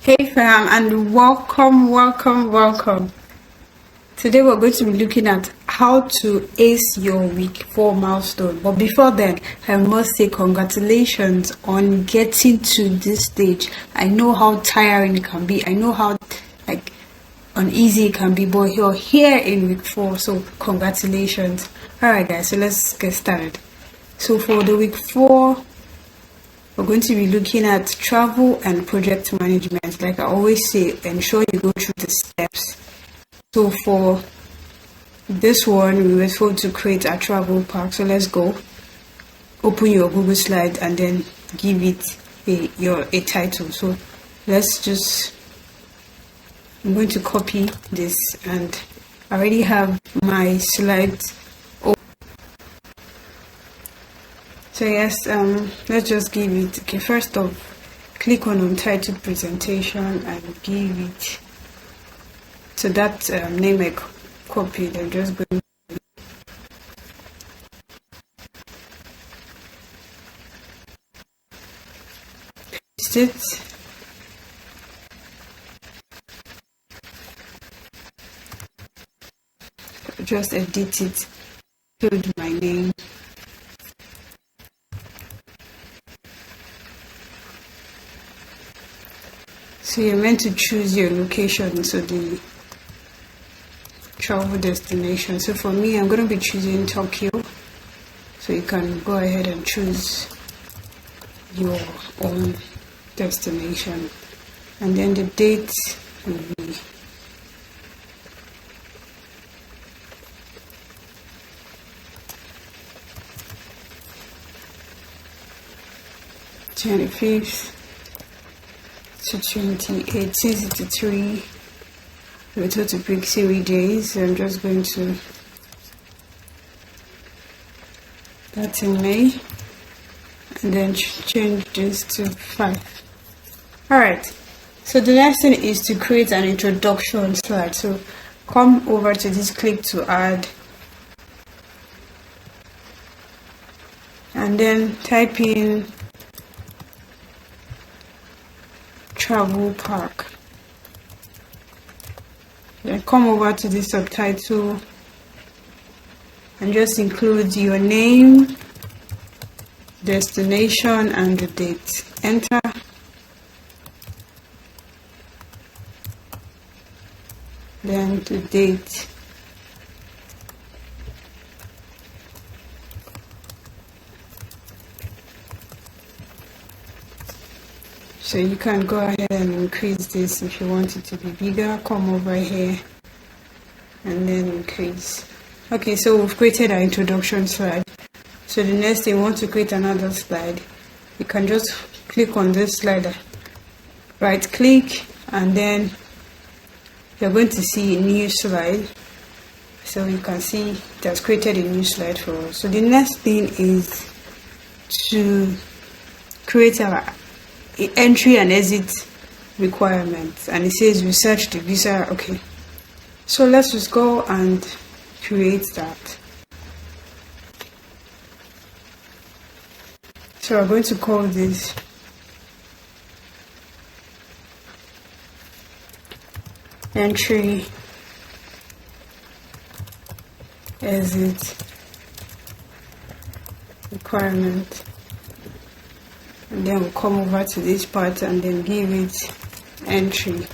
Hey fam, and welcome. Today we're going to be looking at how to ace your week 4 milestone. But before then, I must say congratulations on getting to this stage. I know how tiring it can be. I know how uneasy it can be, but you're here in week 4, so congratulations. Alright guys, so let's get started. So for the week 4, we're going to be looking at travel and project management. Like I always say, ensure you go through the steps. So for this one, we were told to create a travel pack. So let's go. Open your Google slide and then give it a title. So let's just, I'm going to copy this, and I already have my slides. So yes, let's just give it, okay, first off, click on untitled presentation and give it, so that name I copied, I'm just going to paste it. Just edit it, include my name. So you're meant to choose your location, so the travel destination. So for me, I'm going to be choosing Tokyo. So you can go ahead and choose your own destination. And then the date will be #25th to 28th. Since it's a 3, we're told to pick 3 days. So I'm just going to, that's in May, and then change this to 5. Alright, so the next thing is to create an introduction slide. So come over to this, click to add, and then type in travel park. Then come over to the subtitle and just include your name, destination, and the date. Enter. Then the date. So you can go ahead and increase this if you want it to be bigger. Come over here and then increase. Okay, so we've created our introduction slide. So the next thing, you want to create another slide, you can just click on this slider, right click, and then you're going to see a new slide. So you can see it has created a new slide for us. So the next thing is to create our entry and exit requirements, and it says research the visa. Okay, so let's just go and create that. So we're going to call this entry exit requirement. And then we'll come over to this part and then give it entry.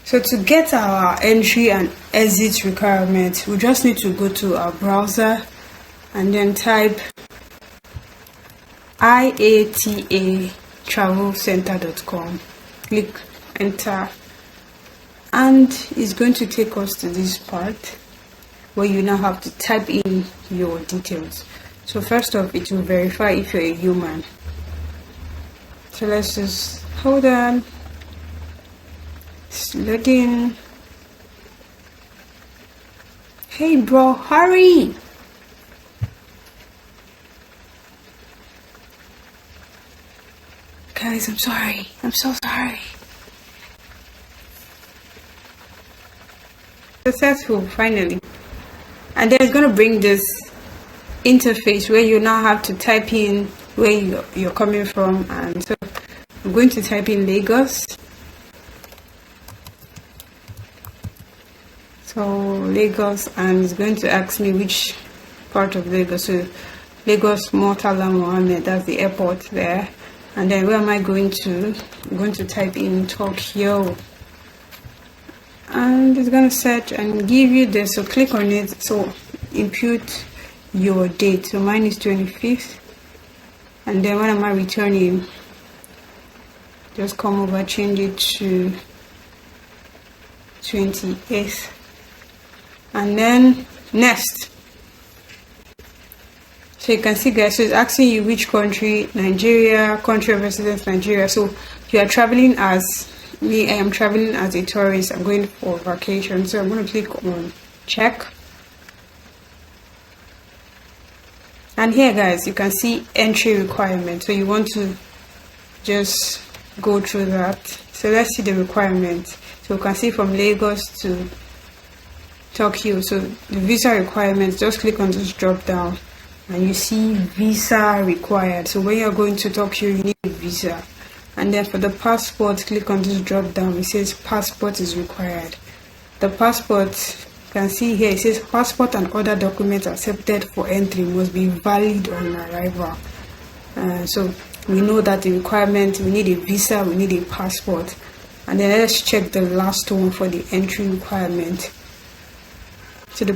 So to get our entry and exit requirements, we just need to go to our browser and then type iatatravelcenter.com. Click enter, and it's going to take us to this part where you now have to type in your details. So first off, it will verify if you're a human. So let's just hold on. It's loading. Hey bro, hurry! Guys, I'm sorry. I'm so sorry. Successful, finally. And then it's gonna bring this interface where you now have to type in where you're coming from, and so I'm going to type in Lagos. So Lagos, and it's going to ask me which part of Lagos. So Lagos Murtala Mohammed, that's the airport there. And then where am I going to? I'm going to type in Tokyo, and it's going to search and give you this. So click on it. So input your date. So mine is 25th, and then when am I returning? Just come over, change it to 28th, and then next. So you can see, guys, so it's asking you which country. Nigeria, country of residence Nigeria. So you are traveling as me. I am traveling as a tourist. I'm going for vacation, so I'm going to click on check. And here, guys, you can see entry requirement. So you want to just go through that. So let's see the requirements. So you can see from Lagos to Tokyo. So the visa requirements, just click on this drop down and you see visa required. So when you're going to Tokyo, you need a visa. And then for the passport, click on this drop down. It says passport is required. The passport, you can see here, it says passport and other documents accepted for entry must be valid on arrival. So we know that the requirement, we need a visa, we need a passport. And then let's check the last one for the entry requirement. So the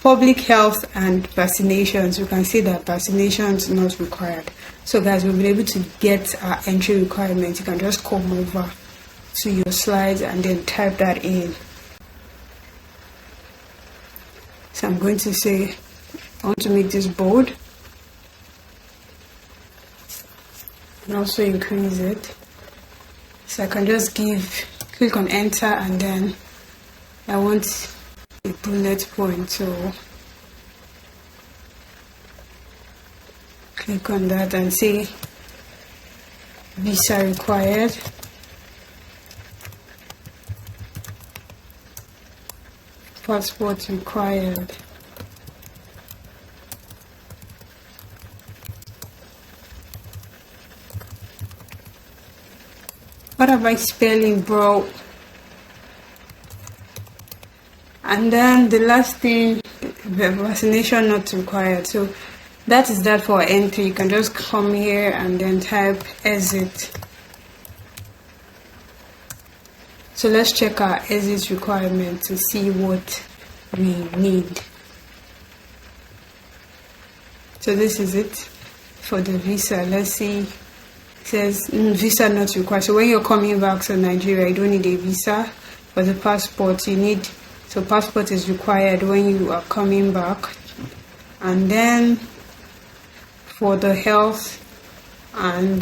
public health and vaccinations, you can see that vaccinations not required. So guys, we'll be able to get our entry requirements. You can just come over to your slides and then type that in. So I'm going to say I want to make this bold and also increase it. So I can just click on enter, and then I want a bullet point. So click on that and say visa required. Passport required. What about spelling, bro? And then the last thing, the vaccination not required. So that is that for entry. You can just come here and then type exit. So let's check our exit requirement to see what we need. So this is it for the visa. Let's see. It says visa not required. So when you're coming back to Nigeria, you don't need a visa. For the passport, you need. So passport is required when you are coming back. And then for the health and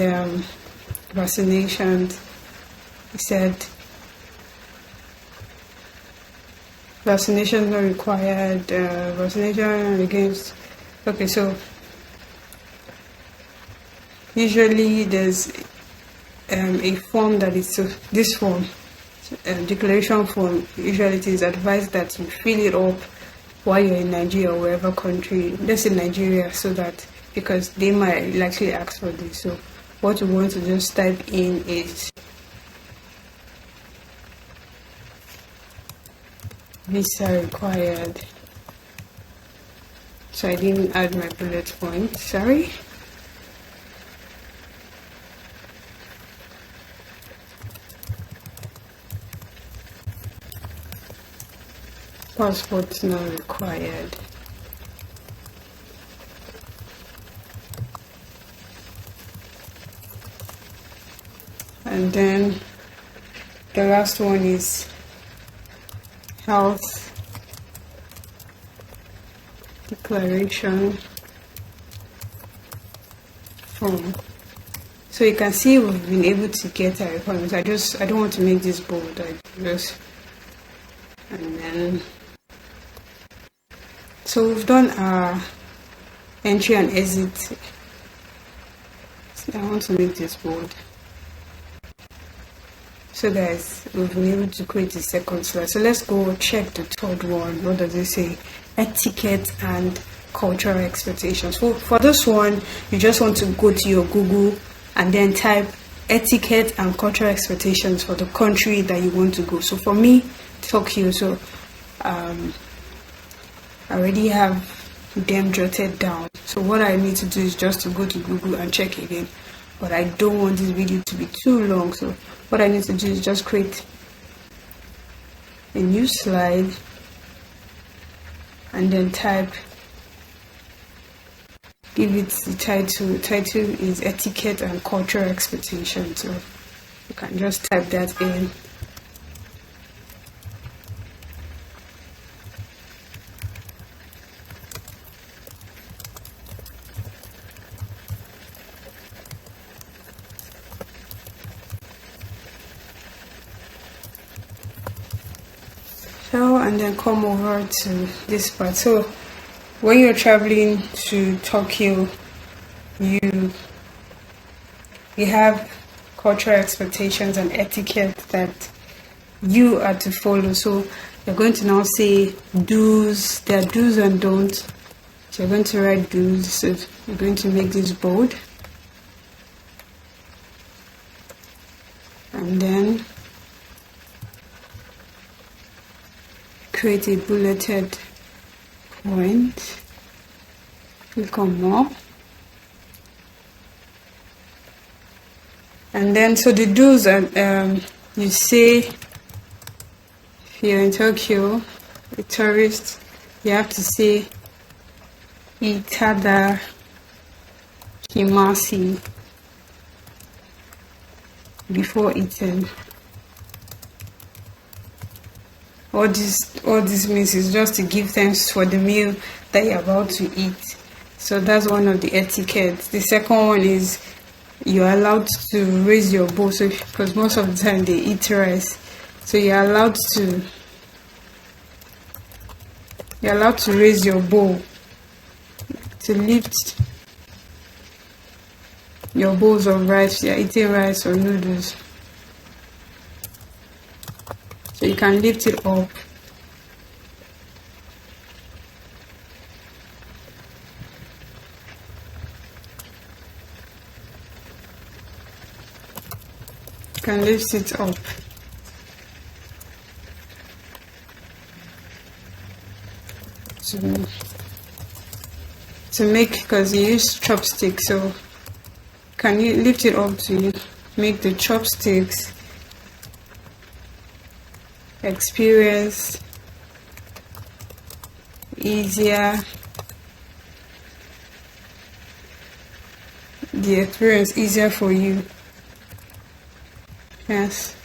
vaccinations, it said vaccination not required. Vaccination against. Okay, so usually there's a form that is this form. Declaration form. Usually it is advised that you fill it up while you're in Nigeria or wherever country. Let's in Nigeria, so that because they might likely ask for this. So what you want to just type in is visa required. So I didn't add my bullet point. Sorry. Passport not required. And then the last one is health declaration form. So you can see we've been able to get our requirements. I don't want to make this bold. And then so we've done our entry and exit. I want to make this bold. So guys, we've been able to create the second slide. So let's go check the third one. What does it say? Etiquette and cultural expectations. For this one, you just want to go to your Google and then type etiquette and cultural expectations for the country that you want to go. So for me, Tokyo. So I already have them jotted down. So what I need to do is just to go to Google and check again. But I don't want this video to be too long. So what I need to do is just create a new slide and then type, give it the title. Title is etiquette and cultural expectations. So you can just type that in. And then come over to this part. So when you're traveling to Tokyo, you have cultural expectations and etiquette that you are to follow. So you're going to now say do's. There are do's and don'ts. So you're going to write do's. So you're going to make this bold, and then create a bulleted point. Click on more, and then so the do's are you say if you're in Tokyo, a tourist, you have to say itada kimasi before eating. All this means is just to give thanks for the meal that you're about to eat. So that's one of the etiquettes. The second one is you're allowed to raise your bowl. So because most of the time they eat rice, so you're allowed to raise your bowl, to lift your bowls of rice. You're eating rice or noodles. So you can lift it up. You can lift it up. To make, because you use chopsticks, so can you lift it up to make the chopsticks experience easier, the experience easier for you. Yes.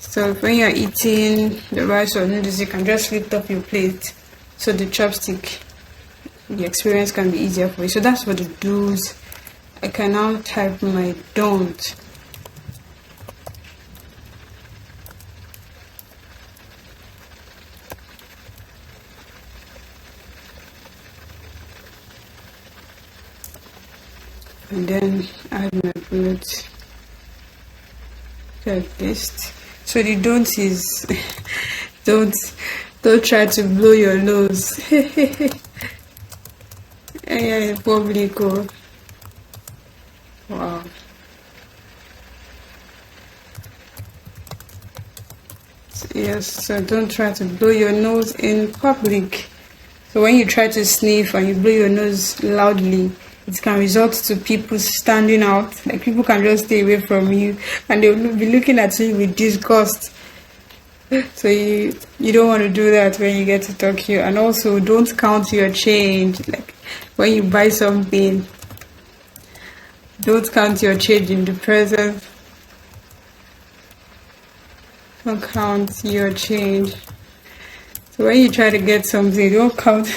So when you're eating the rice or noodles, you can just lift up your plate so the chopstick, the experience can be easier for you. So that's for the do's. I can now type my don't. And then add my bullet like this. So the don't is don't try to blow your nose. In public. Wow. Yes, so don't try to blow your nose in public. So when you try to sniff and you blow your nose loudly, it can result to people standing out. Like people can just stay away from you and they will be looking at you with disgust. So you don't want to do that when you get to Tokyo. And also don't count your change. Like when you buy something, don't count your change in the present. Don't count your change. So when you try to get something, don't count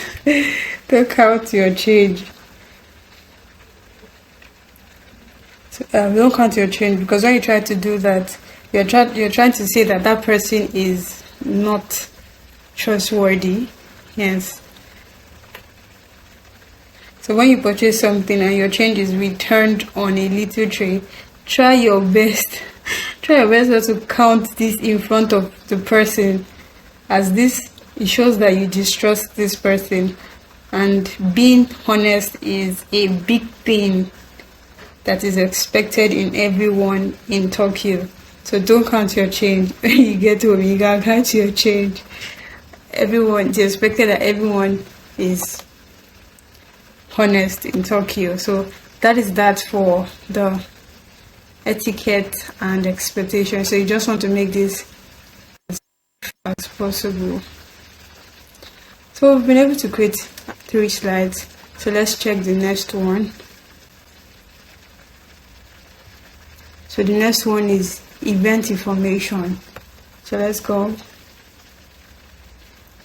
your change. Don't count your change, because when you try to do that, you're trying to say that that person is not trustworthy. Yes. So when you purchase something and your change is returned on a little tray, try your best not to count this in front of the person, as this, it shows that you distrust this person, and being honest is a big thing that is expected in everyone in Tokyo. So don't count your change. When you get home, you can count your change. It's expected that everyone is honest in Tokyo. So that is that for the etiquette and expectation. So you just want to make this as possible. So we've been able to create 3 slides. So let's check the next one. So the next one is event information. So let's go.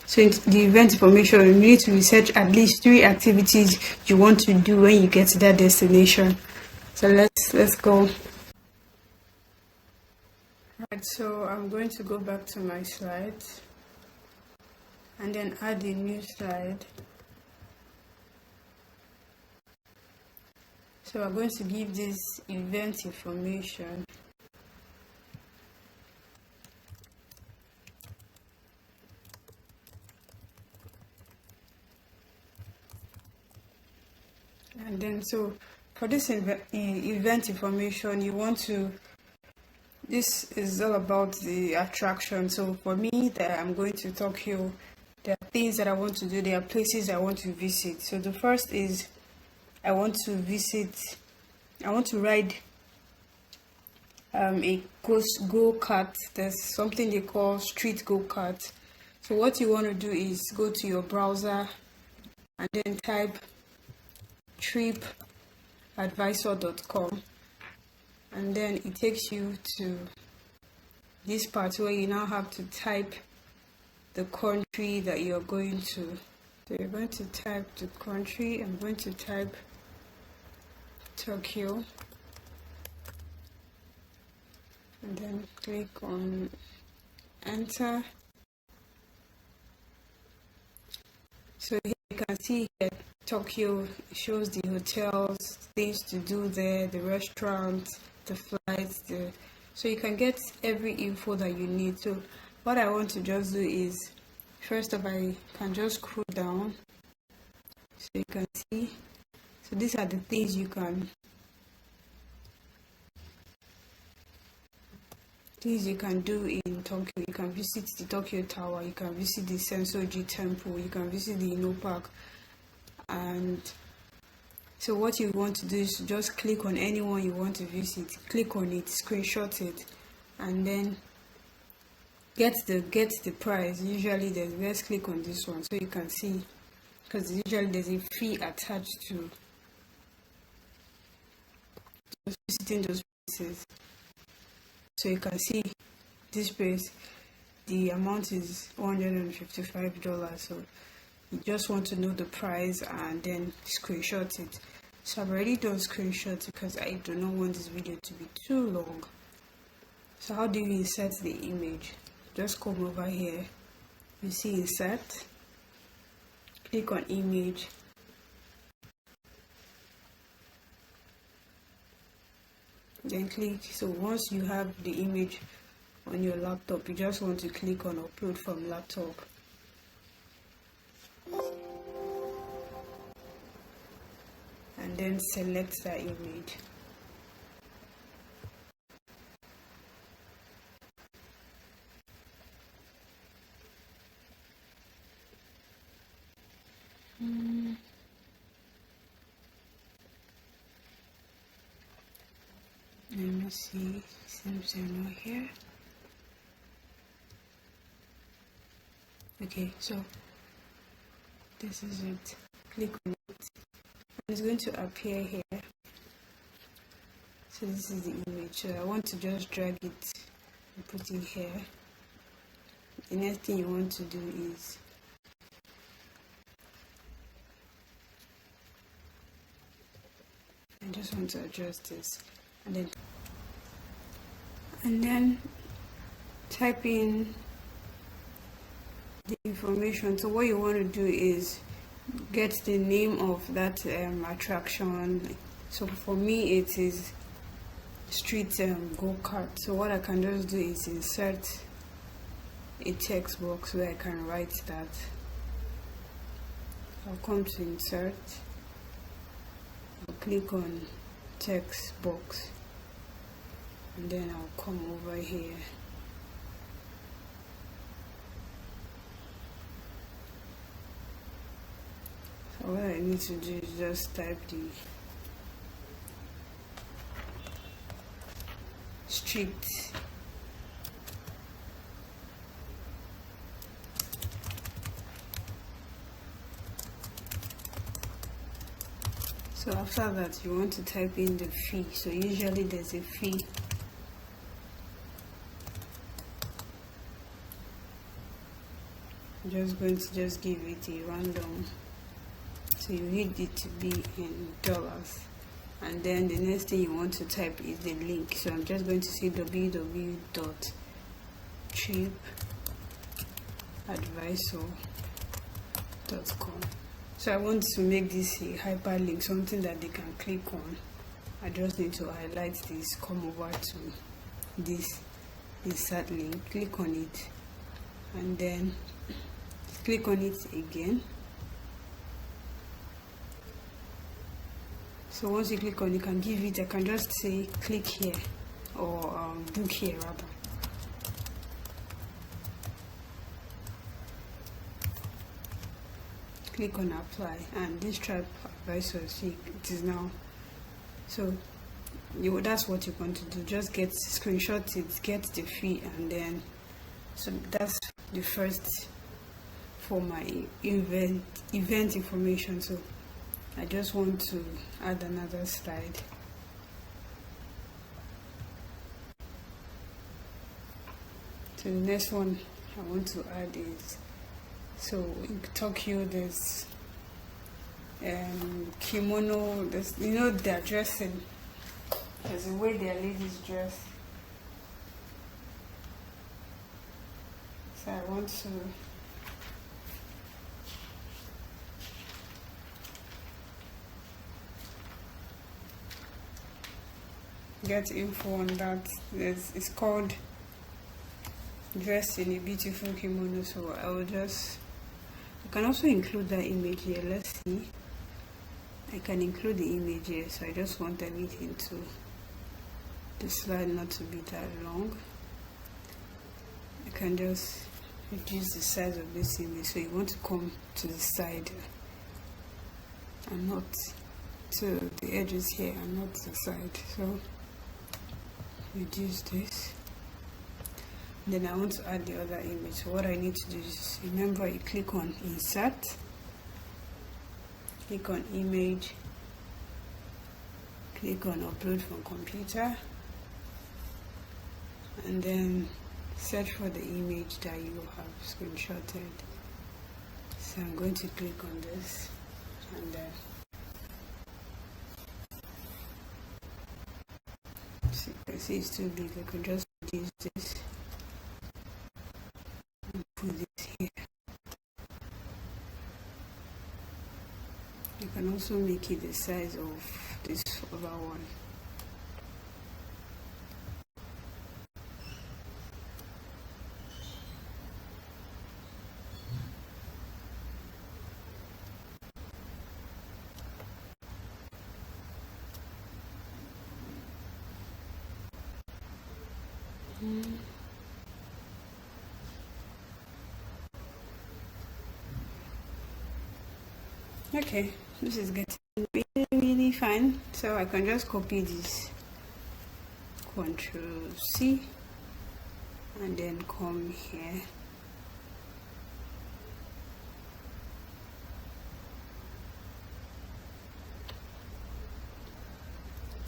So in the event information, you need to research at least 3 activities you want to do when you get to that destination. So let's go. Right, so I'm going to go back to my slides and then add a new slide. So I'm going to give this event information. And then so for this event information, you want to, this is all about the attraction. So for me, that I'm going to Tokyo, there are things that I want to do, there are places I want to visit. So the first is I want to ride a go-kart. There's something they call street go-kart. So what you want to do is go to your browser and then type tripadvisor.com, and then it takes you to this part where you now have to type the country that you're going to. So you're going to type the country. I'm going to type Tokyo and then click on enter. So here you can see here Tokyo shows the hotels, things to do there, the restaurants, the flights, so you can get every info that you need. So what I want to just do is, first of all, I can just scroll down so you can see. So these are the things you can do in Tokyo. You can visit the Tokyo Tower, you can visit the Sensoji Temple, you can visit the Inno Park. And so what you want to do is just click on anyone you want to visit, click on it, screenshot it, and then get the price. Usually let's click on this one so you can see, because usually there's a fee attached to just visiting those places. So you can see this place, the amount is $155. So you just want to know the price and then screenshot it. So I've already done screenshots because I do not want this video to be too long. So how do you insert the image? Just come over here, you see insert, click on image, then click. So once you have the image on your laptop, you just want to click on upload from laptop. And then select that image. Let me see, seems they're not here. Okay, so this is it. Click on it. It's going to appear here. So this is the image. So I want to just drag it and put it here. The next thing you want to do is I just want to adjust this and then type in the information. So what you want to do is get the name of that attraction. So for me it is street go-kart. So what I can just do is insert a text box where I can write that. I'll come to insert, I'll click on text box, and then I'll come over here. So what I need to do is just type the strict So after that, you want to type in the fee. So usually there's a fee. I'm just going to just give it a random. So you need it to be in dollars. And then the next thing you want to type is the link. So I'm just going to say www.tripadvisor.com. So I want to make this a hyperlink, something that they can click on. I just need to highlight this, come over to this insert link, click on it, and then click on it again. So once you click on it, you can give it, I can just say click here, or book here rather. Click on apply, and this Travel Advisor, see, it is now. So that's what you want to do. Just screenshot it, get the fee, and then so that's the first for my event information. So I just want to add another slide. So the next one I want to add is, so in Tokyo there's kimono, there's, they're dressing, there's the way their ladies dress. So I want to get info on that. It's called dress in a beautiful kimono. So I can also include that image here. Let's see, I can include the image here. So I just want everything to the slide not to be that long. I can just reduce the size of this image. So you want to come to the side and not to the edges here and not the side. So reduce this. Then I want to add the other image. So what I need to do is, remember, you click on insert, click on image, click on upload from computer, and then search for the image that you have screenshotted. So I'm going to click on this, and then see it's too big. I could just reduce this and put this here. You can also make it the size of this other one. Okay, this is getting really fine. So I can just copy this, Control C, and then come here.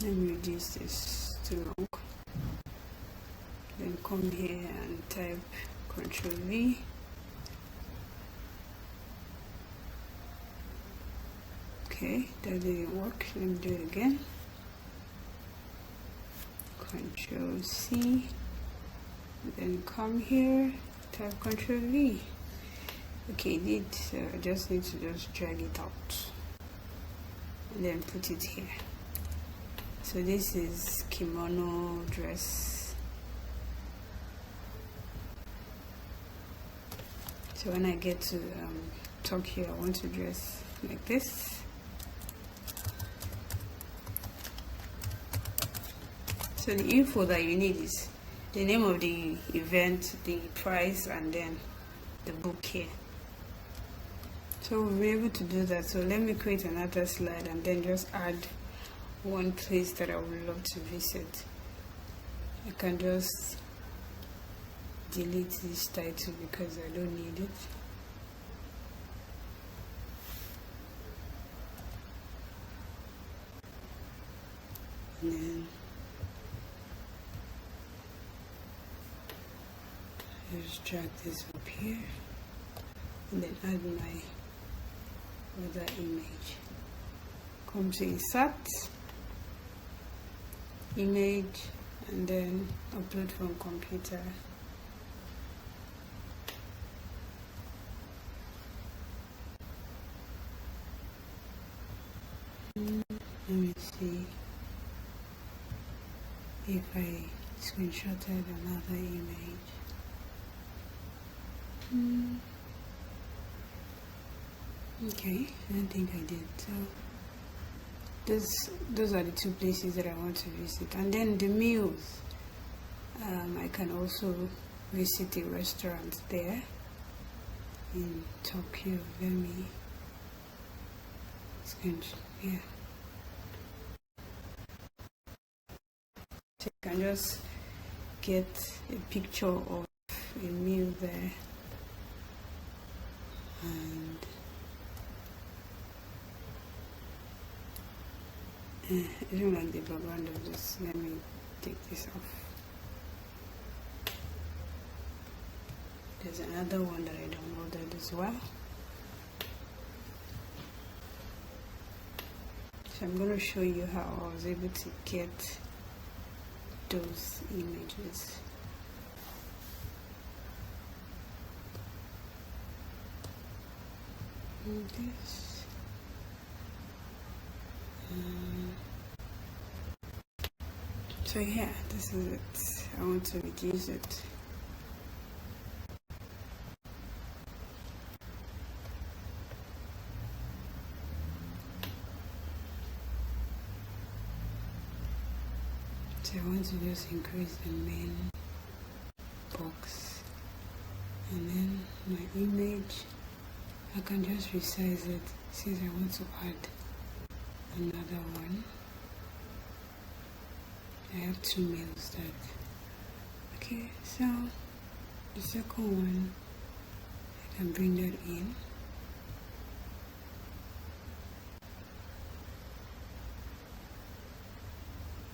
Let me reduce this to long. Then come here and type Control V. Okay, that didn't work. Let me do it again. Control C. Then come here, type Control V. Okay, it did. So I just need to just drag it out and then put it here. So this is kimono dress. So when I get to Tokyo, I want to dress like this. So So the info that you need is the name of the event, the price, and then the book here. So we'll be able to do that. So let me create another slide and then just add one place that I would love to visit. I can just delete this title because I don't need it. And then just drag this up here and then add my other image. Come to insert image and then upload from computer. Let me see if I screenshotted another image. Okay, I don't think I did. So those are the two places that I want to visit. And then the meals, I can also visit a restaurant there in Tokyo. Let me yeah. So you can just get a picture of a meal there, and I don't like the background of this. Let me take this off. There's another one that I downloaded as well. So I'm going to show you how I was able to get those images. This. So yeah, this is it. I want to reduce it. So I want to just increase the main box, and then my image, I can just resize it since I want to add another one. I have two meals that, okay, so the second one, I can bring that in.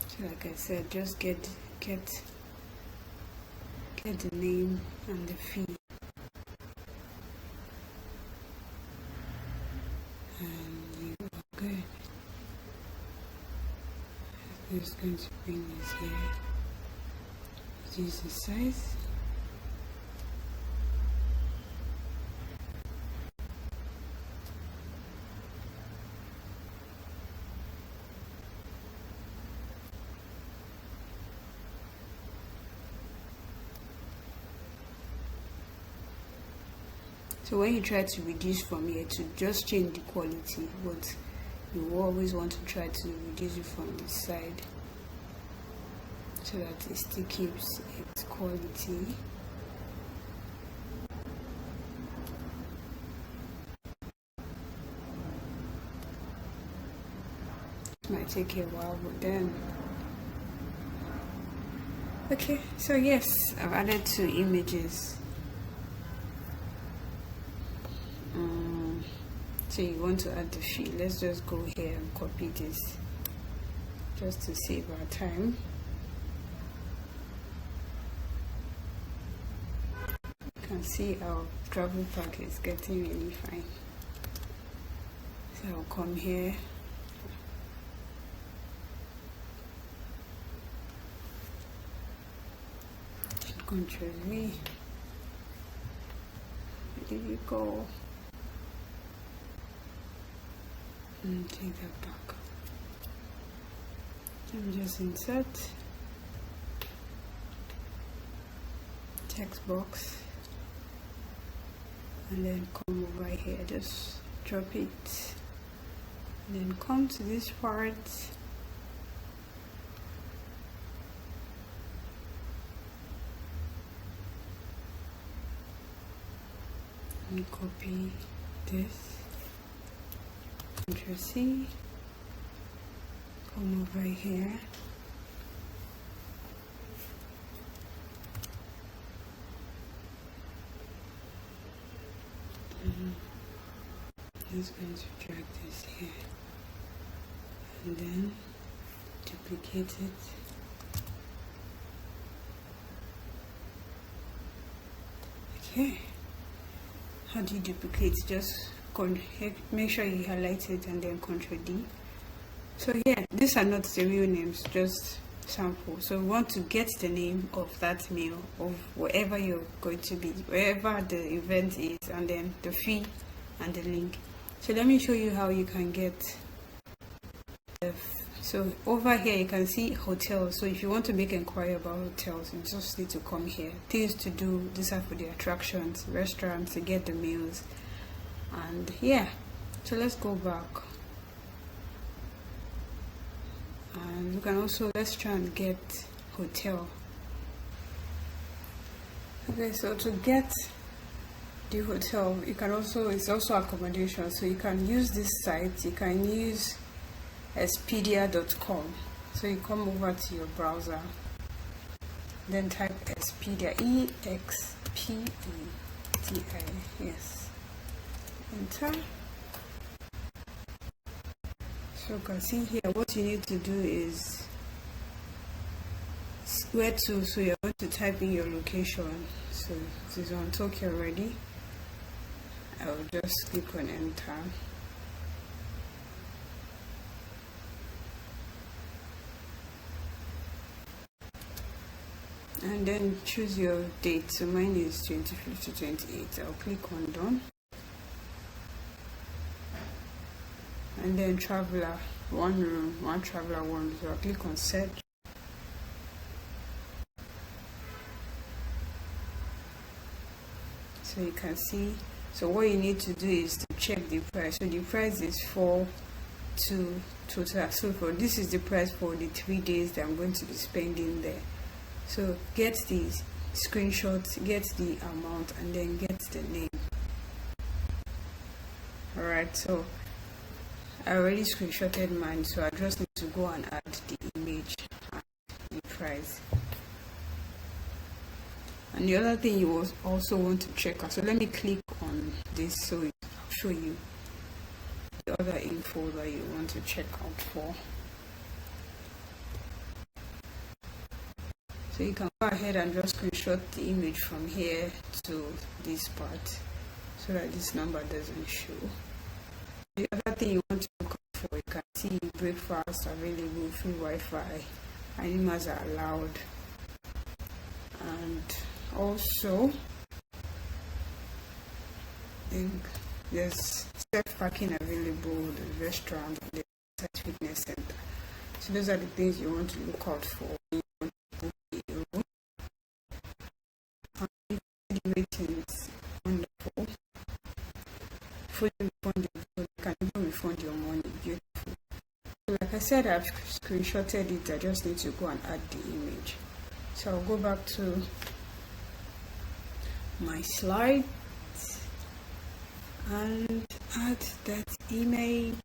So like I said, just get the name and the fee, and you are good. I'm just going to bring this here. Reduce the size. So when you try to reduce from here to just change the quality, but you always want to try to reduce it from this side so that it still keeps its quality. It might take a while, but then okay, so yes, I've added two images. So you want to add the fee. Let's just go here and copy this just to save our time. You can see our travel pack is getting really fine. So I'll come here. Control V. Where did you go? And take that back. And just insert text box, and then come over here, just drop it, and then come to this part me copy this, Ctrl C, come over here, just going to drag this here and then duplicate it. Okay, how do you duplicate? Just make sure you highlight it and then Ctrl D. So yeah, these are not the real names, just sample. So we want to get the name of that meal, of wherever you're going to be, wherever the event is, and then the fee and the link. So let me show you how you can get the so over here you can see hotels. So if you want to make inquiry about hotels, you just need to come here. Things to do, these are for the attractions, restaurants to get the meals. And yeah, so let's go back, and we can also, let's try and get hotel. Okay, so to get the hotel, you can also, it's also accommodation, so you can use this site. You can use expedia.com. so you come over to your browser, then type Expedia, EXPEDI, yes, enter. So you can see here what you need to do is where to, so you're going to type in your location. So it is on Tokyo already. I'll just click on enter. And then choose your date. So mine is 25th to 28th. I'll click on done. And then traveler, one room, one traveler, one room. So I'll click on search. So you can see, so what you need to do is to check the price. So the price is 4,2 total. So for this is the price for the 3 days that I'm going to be spending there. So get the screenshots, get the amount, and then get the name. Alright, so I already screenshotted mine, so I just need to go and add the image and the price. And the other thing you also want to check out, so let me click on this so I'll show you the other info that you want to check out for. So you can go ahead and just screenshot the image from here to this part so that this number doesn't show. The other thing you want to look out for, you can see breakfast available, free Wi-Fi, animals are allowed, and also there's self-parking available, the restaurant, and the fitness center. So those are the things you want to look out for. The ratings wonderful, fully refundable, so you can even refund your money. Beautiful. So like I said, I've screenshotted it. I just need to go and add the image. So I'll go back to my slides and add that image.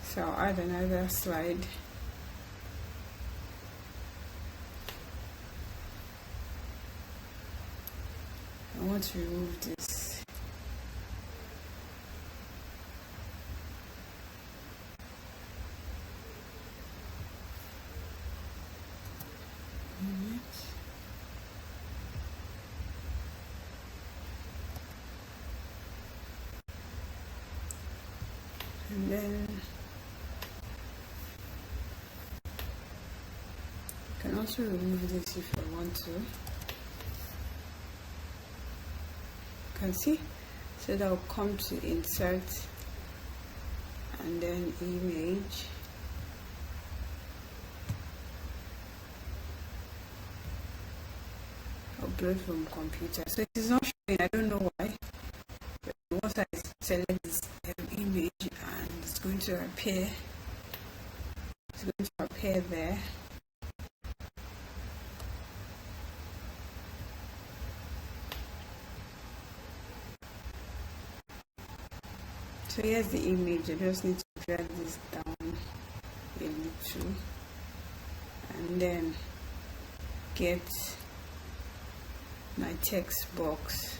So I'll add another slide. I want to remove this. And then you can also remove this if I want to. You can see, so that will come to insert and then image. Upload from computer. So it is not showing, I don't know why. But once I select this image, and it's going to appear, there. So here's the image. I just need to drag this down a little and then get my text box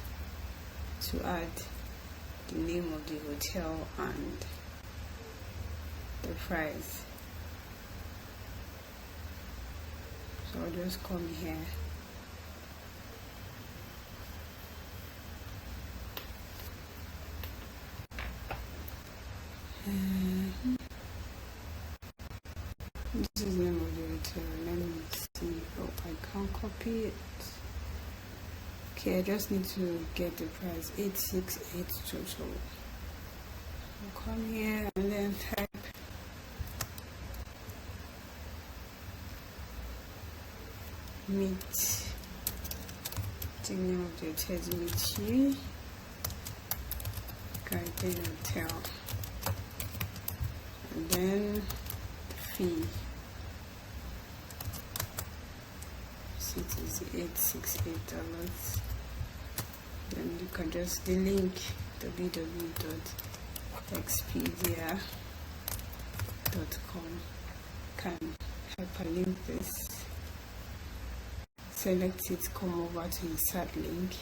to add the name of the hotel and the price. So I'll just come here this is the name of the hotel. Let me see. Oh, I can't copy it. Okay, I just need to get the price. 868 total. I'll come here and then type meet. The name of the hotel is Meet Garden Hotel. And then fee. So it is $868. Then you can just the link www.expedia.com. Can hyperlink this. Select it, come over to insert link.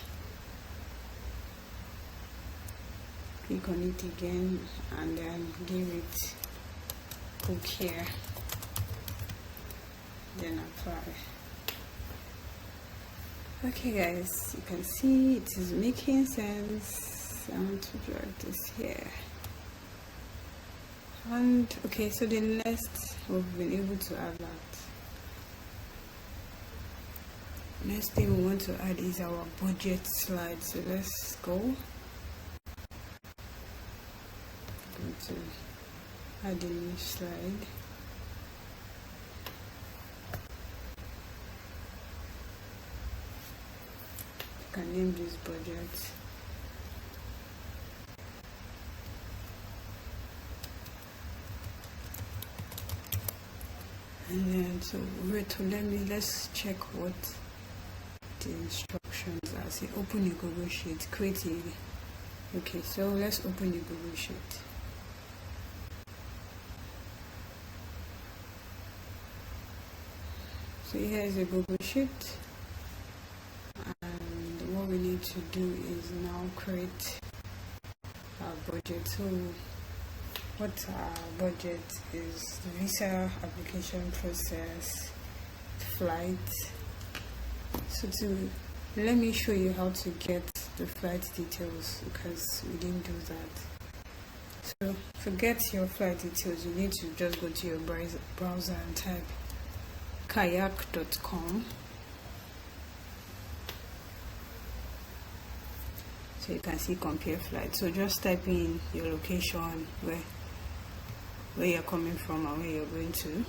Click on it again and then give it book here. Then apply. Okay guys, you can see it is making sense. I want to drag this here. And okay, so the next we've been able to add that. Next thing we want to add is our budget slide. So let's go. I'm going to add a new slide. Can name this budget. And then so let's check what the instructions are. Say open a Google Sheet, create a. Okay, so let's open a Google Sheet. So here is a Google Sheet. What we need to do is now create our budget. So what our budget is: the visa application process, flight. So let me show you how to get the flight details, because we didn't do that. So to get your flight details, you need to just go to your browser and type kayak.com. So you can see compare flight. So just type in your location, where you're coming from and where you're going to.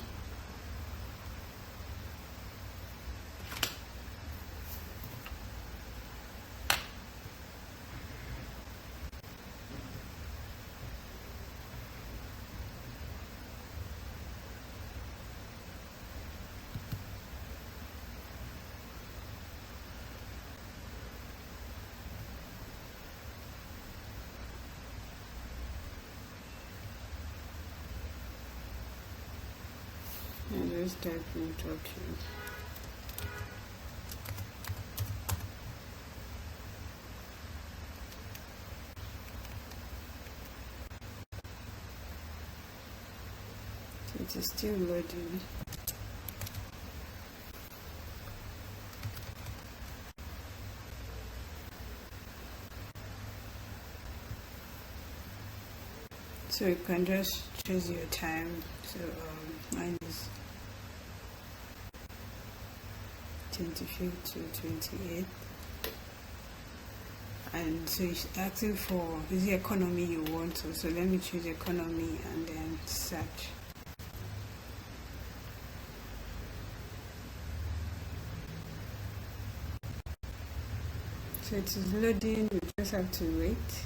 And just type in Tokyo. So it is still loading. So you can just choose your time. So mine is 25th to 28th, and so it's asking for is the economy you want to. So let me choose economy and then search. So it is loading. We just have to wait.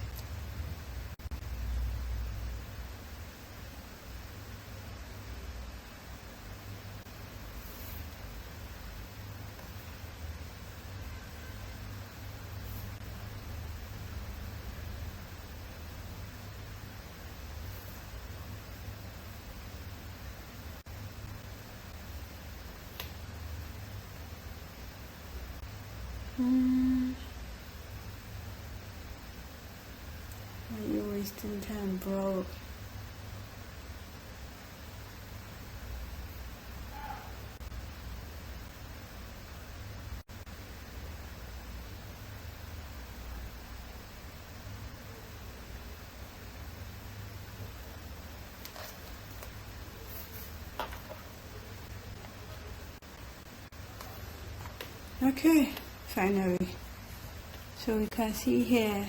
Damn, bro. Okay, finally. So we can see here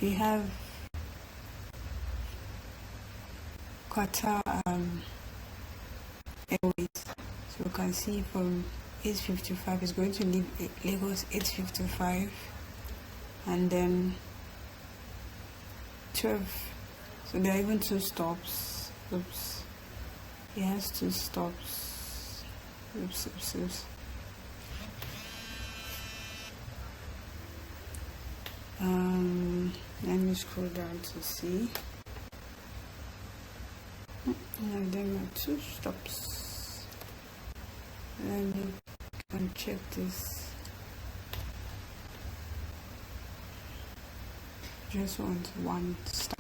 we have Qatar Airways. So you can see from 8:55 it's going to leave Lagos 8:55, and then 12. So there are even 2 stops. Oops. It has 2 stops. Oops. Let me scroll down to see. And then my 2 stops. Let me check this. Just want 1 stop.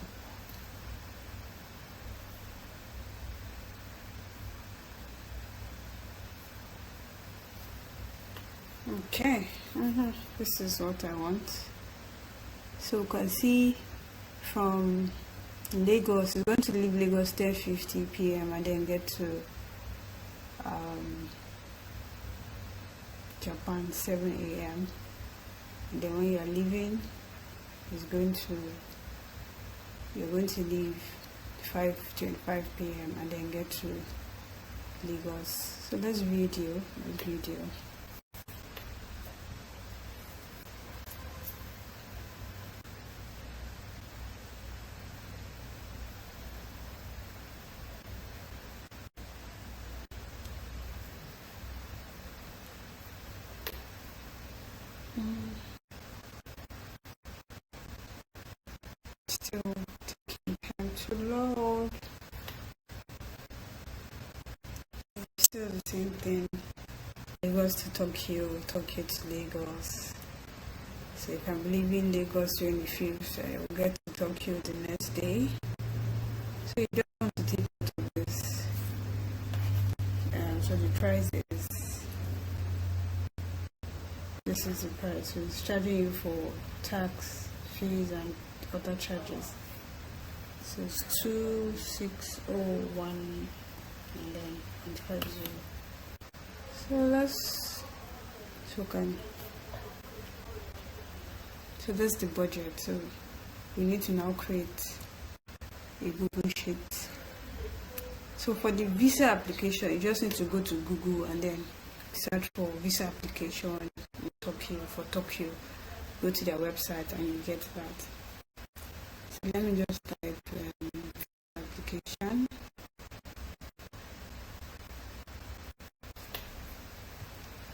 Okay, this is what I want. So you can see from Lagos, it's going to leave Lagos 10:50 p.m. and then get to Japan 7 a.m. And then when you are leaving, you're going to leave 5:25 p.m. and then get to Lagos. So let's video. Still taking time to load. Still the same thing. Lagos to Tokyo, Tokyo to Lagos. So if I'm leaving Lagos 25th, I will get to Tokyo the next day. So you just want to take note of this. So the price is, this is the price. So it's charging you for tax, fees, and other charges. So it's 2601 and then 50. So that's the budget. So we need to now create a Google Sheet. So for the visa application, you just need to go to Google and then search for visa application in Tokyo for Tokyo. Go to their website and you get that. So let me just type application.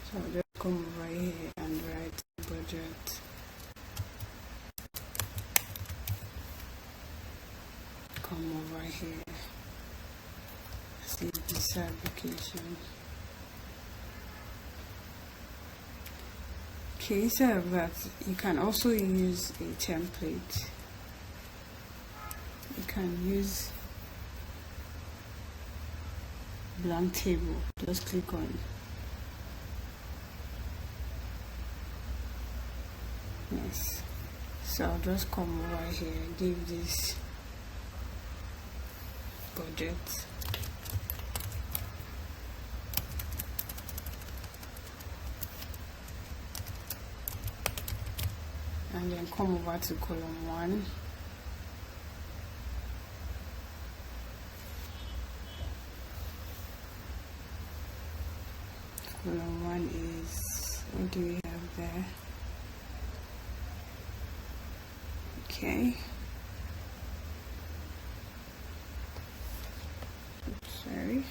So I'll just come over here and write budget. Come over here. See this application. Okay, instead of that, you can also use a template. You can use blank table. Just click on yes. So I'll just come over here, give this budget. And then come over to column 1. Column 1 is, what do we have there? Okay. Oops, sorry.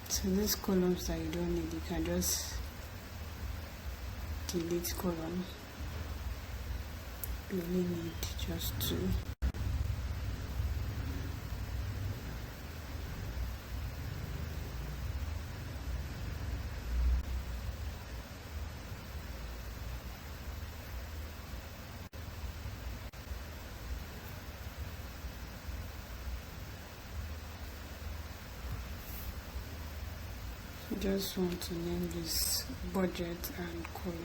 So these columns that you don't need, you can just delete column. You only need just 2. just want to name this budget and color.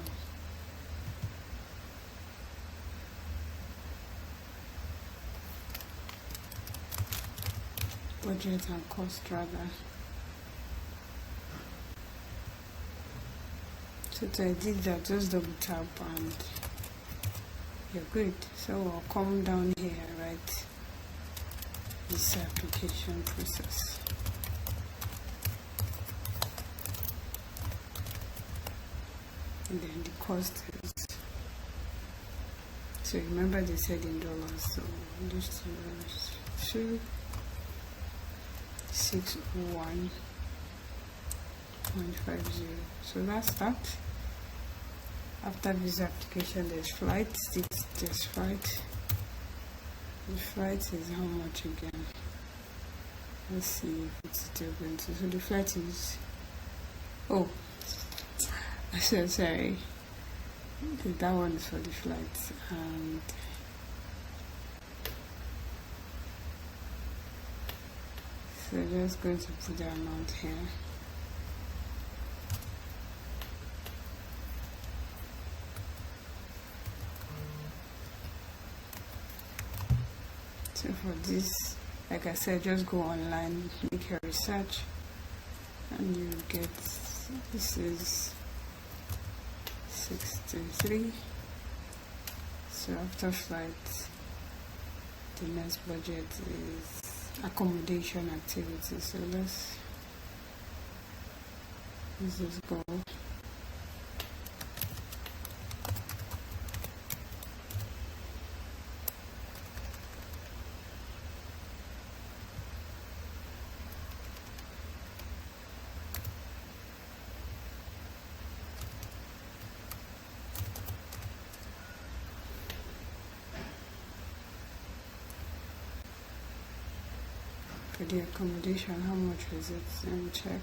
Budget and cost rather. So to edit that, just double tap and you're good. So I'll come down here, right? This application process. And then the cost is, so remember they said in dollars, so just 2601.50. so that's that. After visa application, there's flights. There's flight. The flight is how much again? Let's see if it's still going to. So the flight is, oh, so sorry. That one is for the flights, and so just going to put the amount here. So for this, like I said, just go online, make your research, and you get, this is 63. So after flight, the next budget is accommodation activities. So let's just go. For the accommodation, how much was it? Let me check.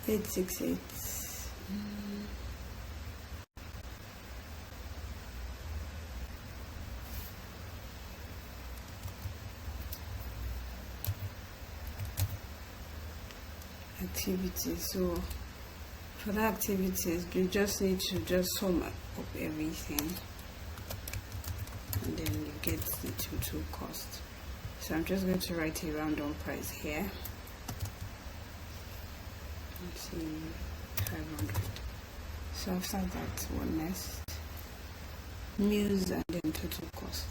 $868. Activities. So for the activities, you just need to just sum up everything, and then you get the total cost. So I'm just going to write a random price here. Let's see, 500. So after that, one next, meals, and then total cost.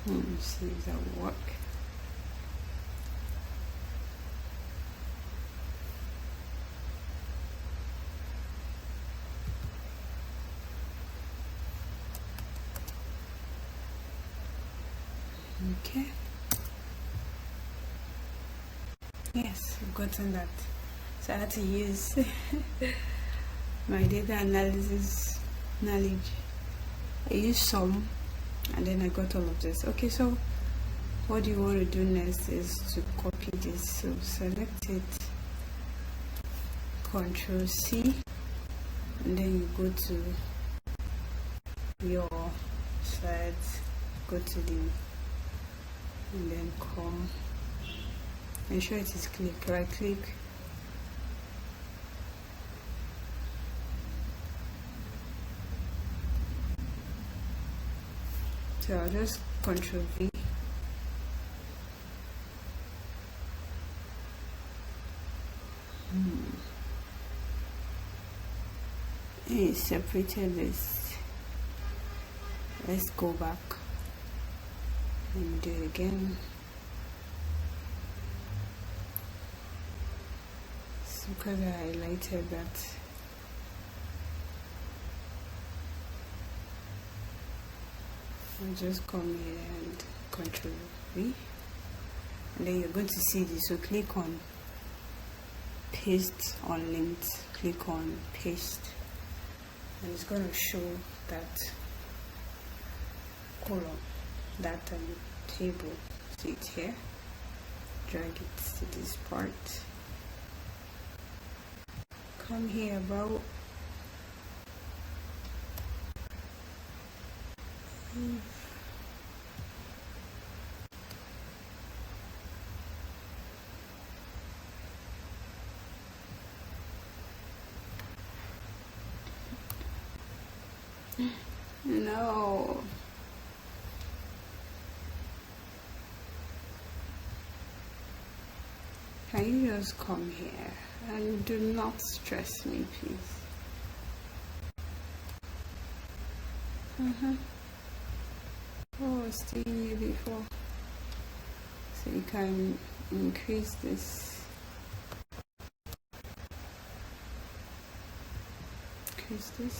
Let me see if that will work. Okay. Yes, I've gotten that. So I had to use my data analysis knowledge. I used some, and then I got all of this. Okay, so what you want to do next is to copy this. So select it, Control C, and then you go to your slides, go to the, and then come, ensure it is click, right click, so I'll just Control V. It separated this. Let's go back and do it again. because I highlighted that. I'll just come here and Control V, and then you're going to see this. So click on paste on linked, click on paste, and it's going to show that column, that table. See it here, drag it to this part, come here about no. Can you just come here and do not stress me, please? Oh, I was seeing you before. So you can increase this. Increase this.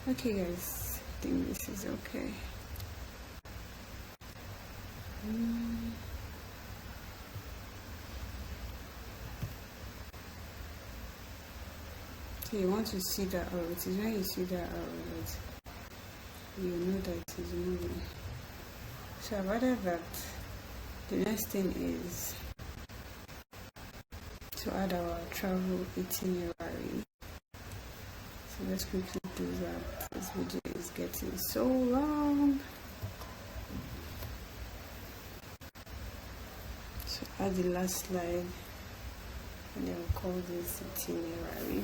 Okay, guys. I think this is okay. So you want to see that arrow. It is when you see that arrow that you know that it is moving. So I've added that. The next thing is to add our travel itinerary. So let's quickly do that. This video is getting so long. So add the last slide, and then we'll call this itinerary.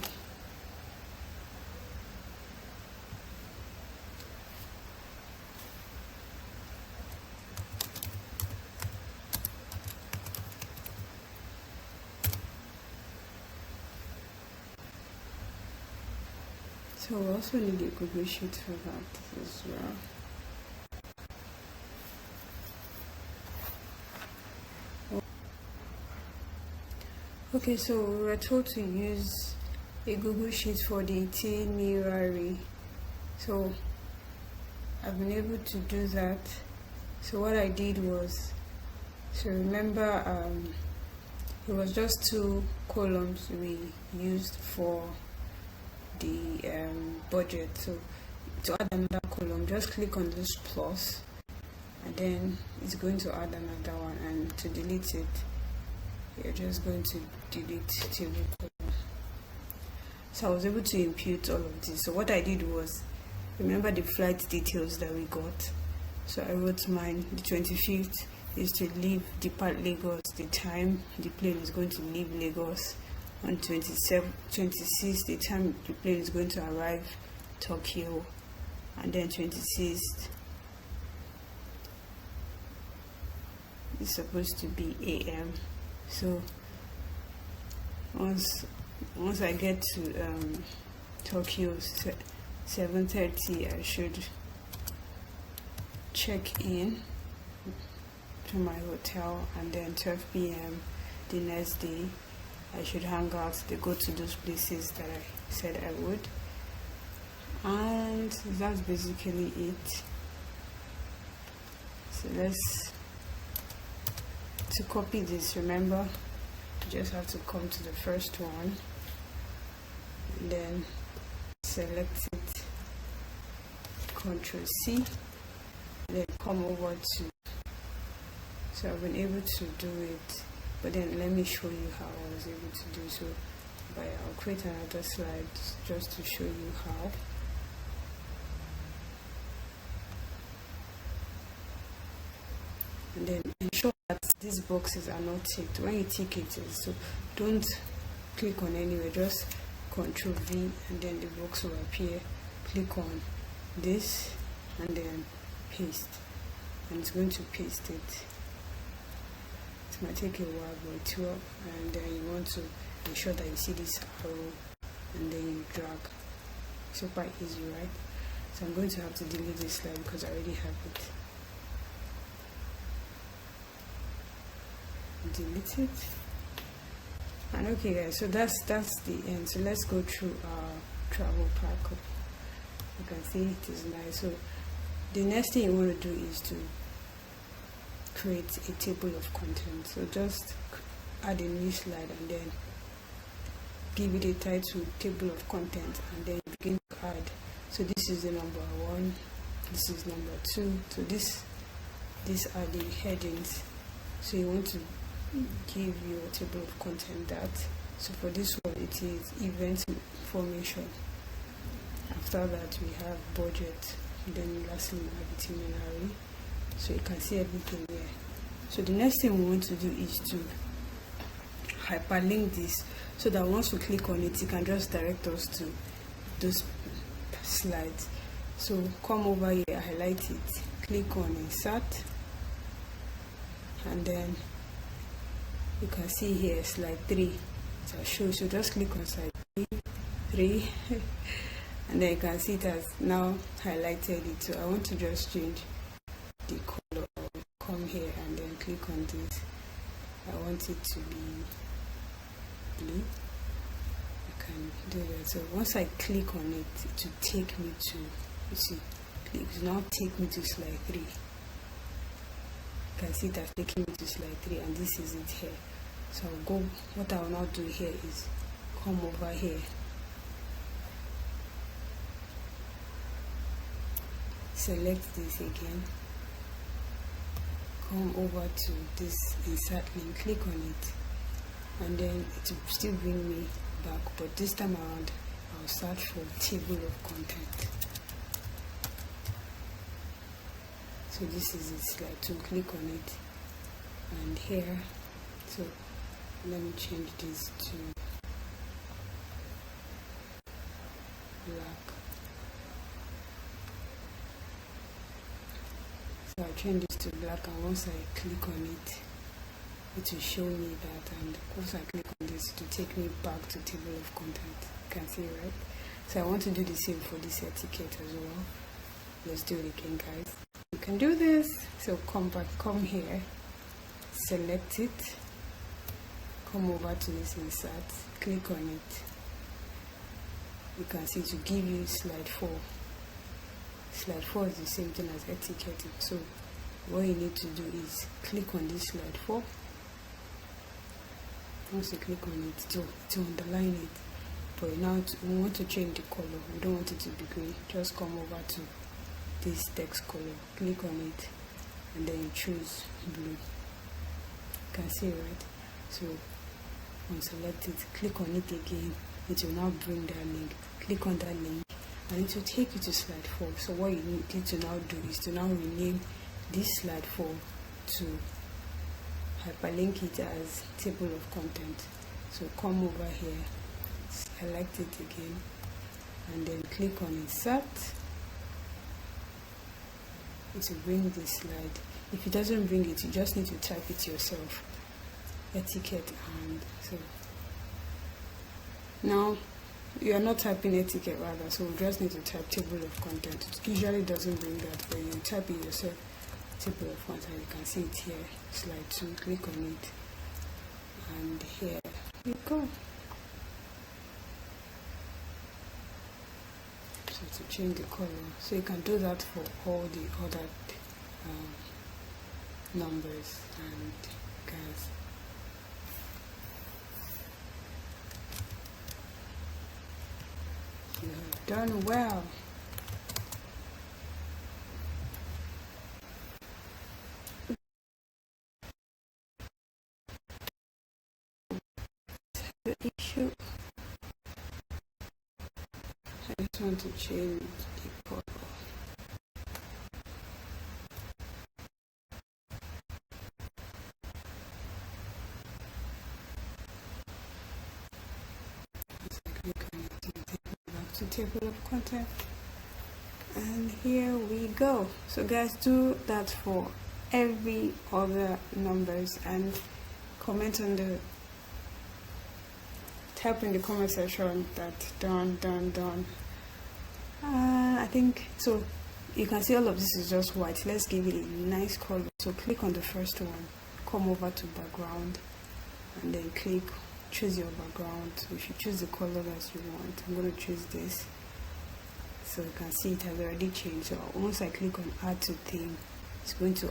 So we also need a Google Sheet for that as well. Okay, so we were told to use a Google Sheet for the itinerary. So I've been able to do that. So what I did was, so remember, it was just 2 columns we used for the budget. So to add another column, just click on this plus, and then it's going to add another one. And to delete it, you're just going to delete table column. So I was able to impute all of this. So what I did was, remember the flight details that we got. So I wrote mine. The 25th is to depart Lagos. The time the plane is going to leave Lagos. On 26th, the time the plane is going to arrive Tokyo, and then 26th is supposed to be AM. So once I get to Tokyo 7:30, I should check in to my hotel, and then 12 p.m. the next day I should hang out to go to those places that I said I would. And that's basically it. So to copy this, remember, you just have to come to the first one and then select it, Ctrl C, and then come over to, so I've been able to do it. But then let me show you how I was able to do so. But I'll create another slide just to show you how. And then ensure that these boxes are not ticked. When you tick it, so don't click on anywhere, just Ctrl V, and then the box will appear. Click on this and then paste, and it's going to paste it. It might take a while, but it will. And then you want to ensure that you see this arrow, and then you drag. Super easy, right? So I'm going to have to delete this slide because I already have it. Delete it. And okay guys, so that's the end. So let's go through our travel pack. You can see it is nice. So the next thing you want to do is to create a table of content. So just add a new slide and then give it a title, table of content, and then begin to add. So this is the number 1, this is number 2. So these are the headings. So you want to give your table of content that. So for this one it is event information. After that we have budget, and then lastly we have itinerary. So you can see everything here. So the next thing we want to do is to hyperlink this, so that once we click on it, it can just direct us to those slides. So come over here, highlight it, click on insert, and then you can see here slide 3. So show. So just click on slide 3 and then you can see it has now highlighted it. So I want to just change the color. Come here and then click on this. I want it to be blue. I can do that. So once I click on it, it will take me to, you see, it will now take me to slide 3. You can see that taking me to slide 3, and this is it here. So I'll go, what I will now do here is come over here, select this again, come over to this insert link, click on it, and then it will still bring me back, but this time around I'll search for table of content. So this is it, slide 2, click on it, and here, so let me change this to black. So I change this to black, and once I click on it, it will show me that, and once I click on this, it will take me back to table of content. You can see, right? So I want to do the same for this etiquette as well. Let's do it again, guys. You can do this. So come back, come here, select it, come over to this insert, click on it. You can see to give you slide 4. Slide 4 is the same thing as etiquette. So what you need to do is click on this slide 4. Once you click on it, to underline it, but now we want to change the color. We don't want it to be green. Just come over to this text color, click on it, and then you choose blue. You can see, right? So unselect it, click on it again, it will now bring that link. Click on that link and it will take you to slide 4. So what you need to now do is to now rename this slide 4 to hyperlink it as table of content. So come over here, select it again, and then click on insert. It will bring this slide. If it doesn't bring it, you just need to type it yourself, etiquette. And so now you are not typing etiquette rather, so we just need to type table of content. It usually doesn't bring that, but you type it yourself, table of content. You can see it here, slide 2, click on it, and here you go. So to change the color, so you can do that for all the other numbers. And guys, you have done well. The issue, I just want to change the color. To table of content, and here we go. So guys, do that for every other numbers, and comment on the, type in the comment section that done. I think so. You can see all of this is just white. Let's give it a nice color. So click on the first one, come over to background, and then click choose your background. So if you choose the color that you want, I'm going to choose this. So you can see it has already changed. So once I click on add to theme, it's going to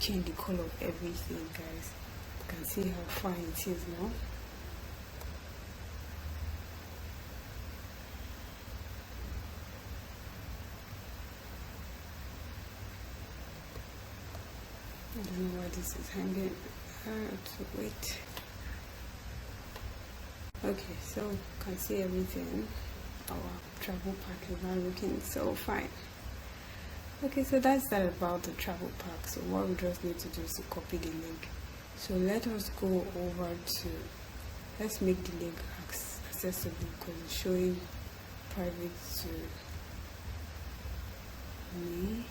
change the color of everything, guys. You can see how fine it is now. I don't know why this is hanging. I have to wait. Okay, so you can see everything. Our travel pack is now looking so fine. Okay, so that's that about the travel pack. So what we just need to do is to copy the link. So let us go over to, let's make the link accessible because it's showing private to me.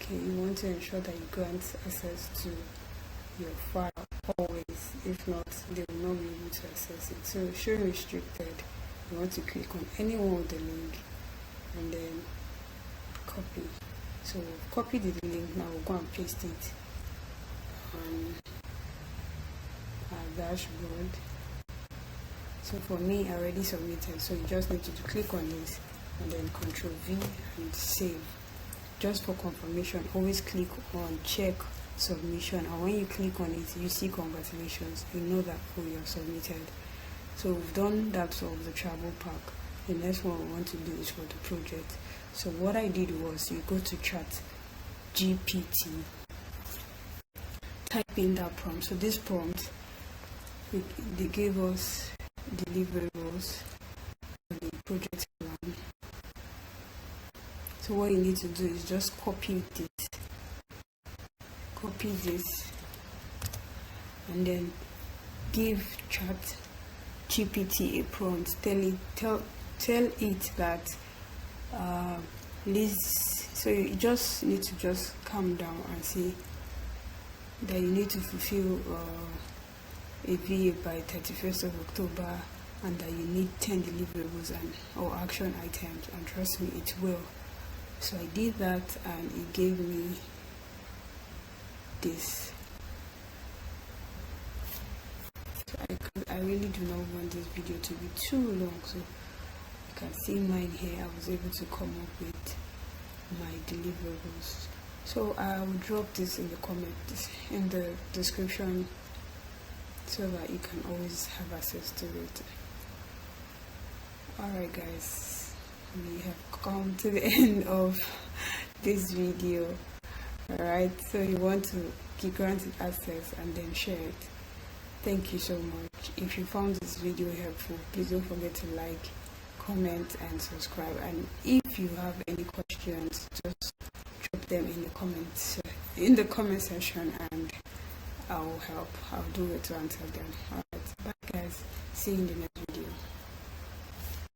Okay, you want to ensure that you grant access to your file always. If not, they will not be able to access it. So show restricted, you want to click on any one of the link and then copy. So copy the link. Now we'll go and paste it on our dashboard. So for me, I already submitted, so you just need to click on this and then Ctrl V and save. Just for confirmation, always click on check submission, and when you click on it, you see congratulations, you know that you have submitted. So we've done that for the travel pack. The next one we want to do is for the project. So what I did was, you go to chat GPT, type in that prompt. So this prompt, they gave us deliverables for the project plan. So what you need to do is just copy this and then give chat GPT a prompt. Tell it that list. So you just need to just calm down and say that you need to fulfill a VA by 31st of October and that you need 10 deliverables and or action items, and trust me, it will. So I did that and it gave me this. So I really do not want this video to be too long, so you can see mine here. I was able to come up with my deliverables. So I will drop this in the comments, in the description, so that you can always have access to it. Alright guys, we have come to the end of this video. Alright, so you want to get granted access and then share it. Thank you so much. If you found this video helpful, please don't forget to like, comment and subscribe. And if you have any questions, just drop them in the comment section and I'll help. I'll do it to answer them. Alright, bye guys, see you in the next